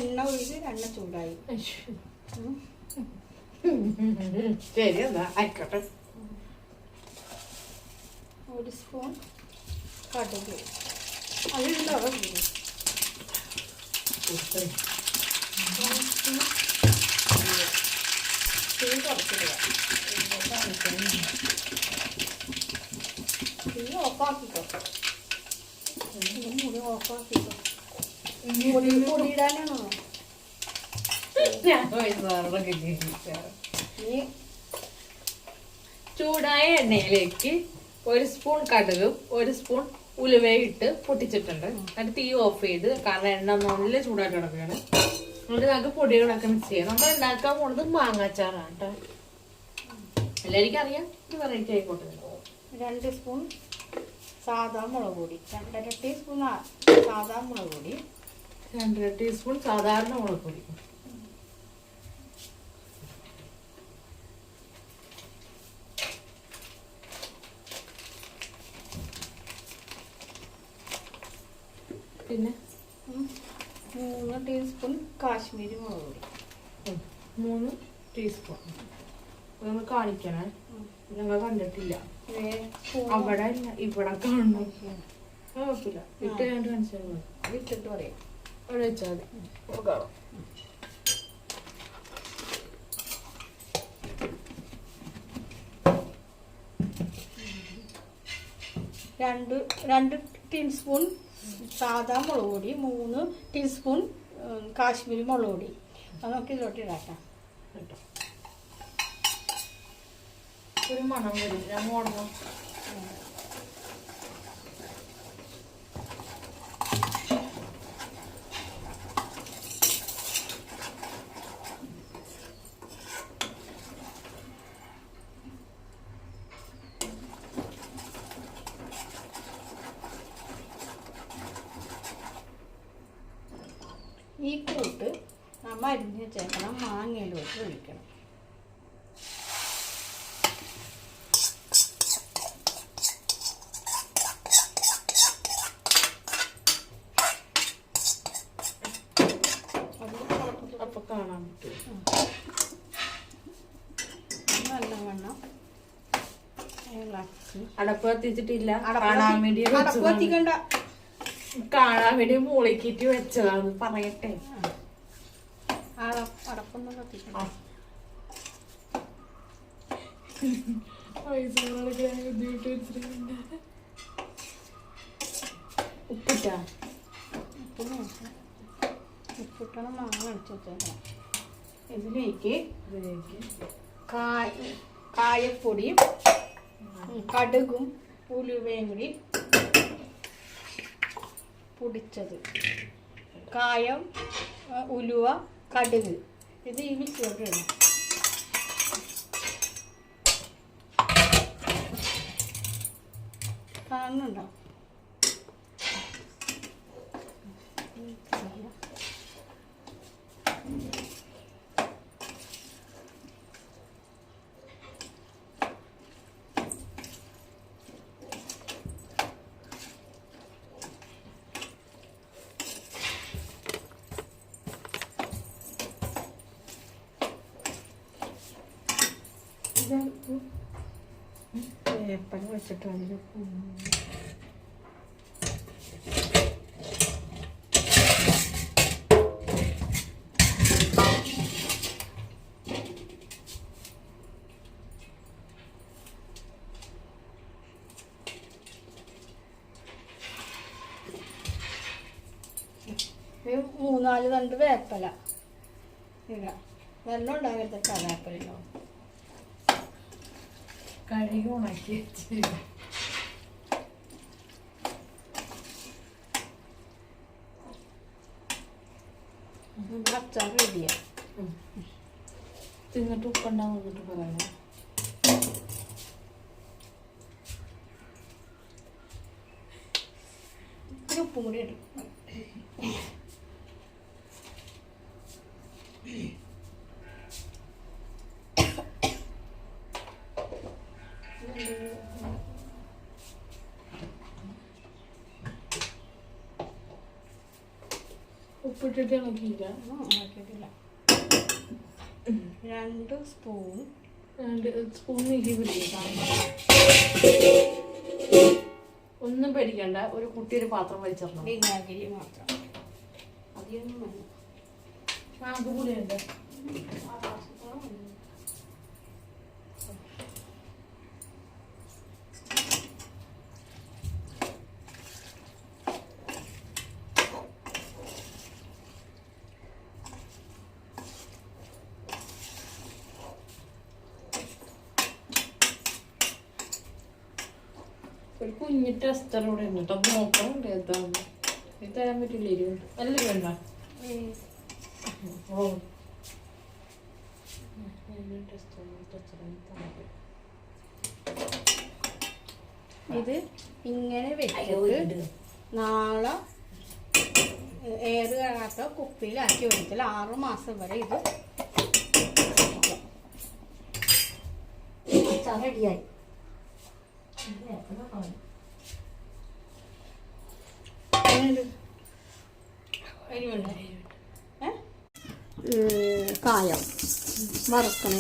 എണ്ണ ഒഴിച്ച് എണ്ണ ചൂടായി. ശരി എന്നാ ആയിക്കോട്ടെ. 1 സ്പൂൺ കടുക്. അതുണ്ടാവും. തീ കുറച്ചിടുക. തീ ഓഫാക്കിക്കോ. മുടി ഓഫാക്കിക്കോ. പൊടിയിടാനാണോ? ചൂടായ എണ്ണയിലേക്ക് 1 സ്പൂൺ കടുകും 1 സ്പൂൺ ഉലുവയും ഇട്ട് പൊട്ടിച്ചിട്ടുണ്ട്. എന്നിട്ട് തീ ഓഫ് ചെയ്ത്, കാരണം എണ്ണ നല്ല ചൂടായിട്ട് കിടക്കുകയാണ്. എന്നിട്ട് നമുക്ക് പൊടികളൊക്കെ മിക്സ് ചെയ്യാം. നമ്മൾ ഉണ്ടാക്കാൻ പോണത് മാങ്ങാച്ചാറാണ് കേട്ടോ. എല്ലാവർക്കും അറിയാം, ഇത് വെറൈറ്റി ആയിക്കോട്ടെ. 2 സ്പൂൺ സാധാ മുളക് പൊടി, 2.5 ടീസ്പൂൺ സാധാ മുളക് പൊടി, 2.5 ടീസ്പൂൺ സാധാരണ മുളക് പൊടി, പിന്നെ 3 ടീസ്പൂൺ കാശ്മീരി മുളക് പൊടി, 3 ടീസ്പൂൺ. നമ്മൾ കാണിക്കണേ, ഞങ്ങൾ കണ്ടിട്ടില്ല. അവിടെ അല്ല, ഇവിടെ കാണണം. കുഴപ്പമില്ല, ഇട്ട് കഴിഞ്ഞിട്ട് കാണിച്ചാൽ മതി. ഇട്ടിട്ട് പറയാം. അവിടെ വെച്ചാൽ മതി. കാണാം. രണ്ട് ടീസ്പൂൺ സാധാ മുളക് പൊടി, 3 ടീസ്പൂൺ കാശ്മീരി മുളക് പൊടി. അത് നമുക്ക് ഇതിലോട്ട് ഇടാക്കാം. ഒരു മണം വരും. ഞാൻ ഓടണം. ഈ കൂട്ട് നമ്മൾ അരിഞ്ഞ് വെച്ചേക്കണം. മാങ്ങയിലോട്ട് ഒഴിക്കണം. അപ്പൊ കാണാൻ പറ്റും. നല്ലവണ്ണം അടപ്പ് കത്തിച്ചിട്ടില്ല. അടപ്പ് കത്തിക്കണ്ട. കാണാൻ വേണ്ടി മൂളിക്കിട്ട് വെച്ചതാന്ന് പറയട്ടെ. അടപ്പൊന്നും കത്തിക്കണ്ട. ഉപ്പിട്ടാ ഉപ്പിട്ടണം. മാങ്ങ അടിച്ചു വെച്ചേക്കണം. ഇതിലേക്ക് കായപ്പൊടിയും കടുകും ഉലുവയും കൂടി പൊടിച്ചത്. കായം, ഉലുവ, കടുക്, ഇത് ഈ മിക്സിയോട്ട് ഇടണം. കാണുന്നുണ്ടോ? വേപ്പല വെച്ചിട്ട് അതിൽ ഒരു 3-4 തണ്ട് വേപ്പല ഇടാം. വെള്ളം ഉണ്ടാകരുത്. വേപ്പല ഉണ്ടാവും. കഴുകി ഉണക്കി അച്ചാർ റെഡിയാ. തിന്നിട്ട് ഉപ്പുണ്ടാവുന്നിട്ട് പറയണേ. ഉപ്പും കൂടി ഇടും. ഉപ്പ് ഉപ്പിട്ടിട്ട് ഇളക്കിയില്ല. ആക്കിയിട്ടില്ല. 2 സ്പൂൺ 2 സ്പൂൺ നെയ്യ് പിടിക്കാം. ഒന്നും പേടിക്കണ്ട, ഒരു കുട്ടിയൊരു പാത്രം വലിച്ചിടണം. വിനാഗിരി മാത്രം, അധികമൊന്നും വേണം. ഷാമ്പു കൂടെ ഉണ്ട്. ഒരു കുഞ്ഞി ടെസ്റ്റർ കൂടെ ഉണ്ട് കേട്ടോ. നോക്കണം ഏതാന്ന്. ഇത് തരാൻ പറ്റില്ല. എരിവുണ്ട്. നല്ല വേണ്ട. ഇത് ഇങ്ങനെ വെച്ചിട്ട് നാളെ എയർ കയറാത്ത കുപ്പിയിലാക്കി വെച്ചാൽ 6 മാസം വരെ ഇത് റെഡിയായി. കായം വറുക്കണ